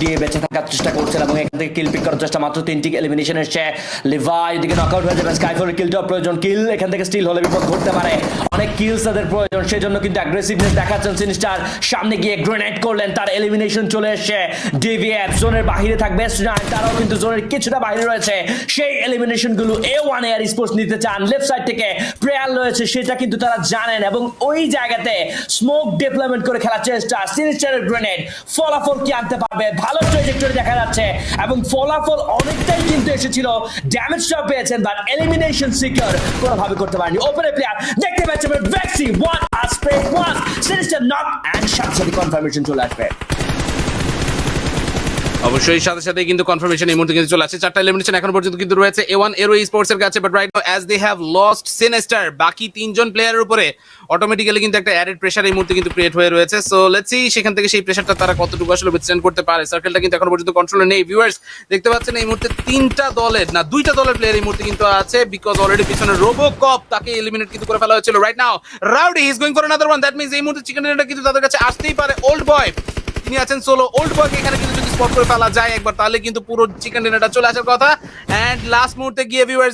নিয়ে বেঁচে থাকার চেষ্টা করছেন এবং এখান থেকে কিল পিক করার চেষ্টা, মাত্র 3টি এলিমিনেশন এসছে। লিভাই এদিকে নকআউট হয়ে যাবেন, স্কাইফোরের কিলটা প্রয়োজন, কিল এখান থেকে স্টিল হলে বিপদ ঘটতে পারে, অনেক কিলস তাদের প্রয়োজন, সেই জন্য কিন্তু অ্যাগ্রেসিভনেস দেখাচ্ছেন সিনিস্টার। সামনে গিয়ে গ্রেনেড করলেন, তার এলিমিনেশন চলে এসছে। ডিভিএফ জোনের বাহিরে থাকবে, তারাও কিন্তু জোনের কিছুটা বাইরে রয়েছে, সেই এলিমিনেশন গুলো A1 এয়ার স্পোর্টস নিতে চান। লেফট সাইড থেকে প্রেয়ার রয়েছে, সেটা কিন্তু তারা জানেন এবং ওই জায়গাতে স্মোক ডিপ্লয়মেন্ট করে খেলার চেষ্টা। সিনিস্টারের গ্রেনেড ফলাফল কি আনতে পারবে, ভালো ট্রেজেক্টরি দেখা যাচ্ছে এবং ফলাফল অনেকটাই কিন্তু এসেছিল, ড্যামেজটা পেয়েছেন বাট এলিমিনেশন সিকিউর কোনোভাবে করতে পারেনি। ওপেন প্লেয়ার দেখতে পাচ্ছেন ভেক্সি, what a spray, one sinister knock and সাথে সাথে কনফার্মেশন চলে আসবে। অবশ্যই সাথে সাথে কিন্তু কনফার্মেশন এই মুহূর্তে কিন্তু চলে আসছে। 4টা এলিমিনেশন এখন পর্যন্ত কিন্তু রয়েছে A1 এরো স্পোর্টস এর কাছে, but right now as they have lost Sinister, বাকি 3জন প্লেয়ারের উপরে অটোমেটিক্যালি কিন্তু একটা অ্যাডেড প্রেসার এই মুহূর্তে কিন্তু ক্রিয়েট হয়ে রয়েছে। সো লেটস সি সেখান থেকে সেই প্রেসারটা তারা কতটুকু আসলে উইথস্ট্যান্ড করতে পারে। সার্কেলটা কিন্তু এখন পর্যন্ত কন্ট্রোলে নেই। ভিউয়ার্স দেখতে পাচ্ছেন এই মুহূর্তে 2টা দলের প্লেয়ার এই মুহূর্তে কিন্তু আছে, বিকজ অলরেডি পিছনে রোবোকপ তাকে এলিমিনেট কিন্তু করে ফেলা হয়েছিল। Right now rowdy is going for another one, that means এই মুহূর্তে চিকেন ডিনারটা কিন্তু তাদের কাছে আসতেই পারে। ওল্ড বয় তিনি আছেন সোলো, ওল্ড বয়কে এখানে কিন্তু যদি স্পট করে ফেলা যায় একবার, তাহলে কিন্তু পুরো চিকেন ডিনারটা চলে আসার কথা। এন্ড লাস্ট মুহূর্তে গিয়ে ভিউয়ার্স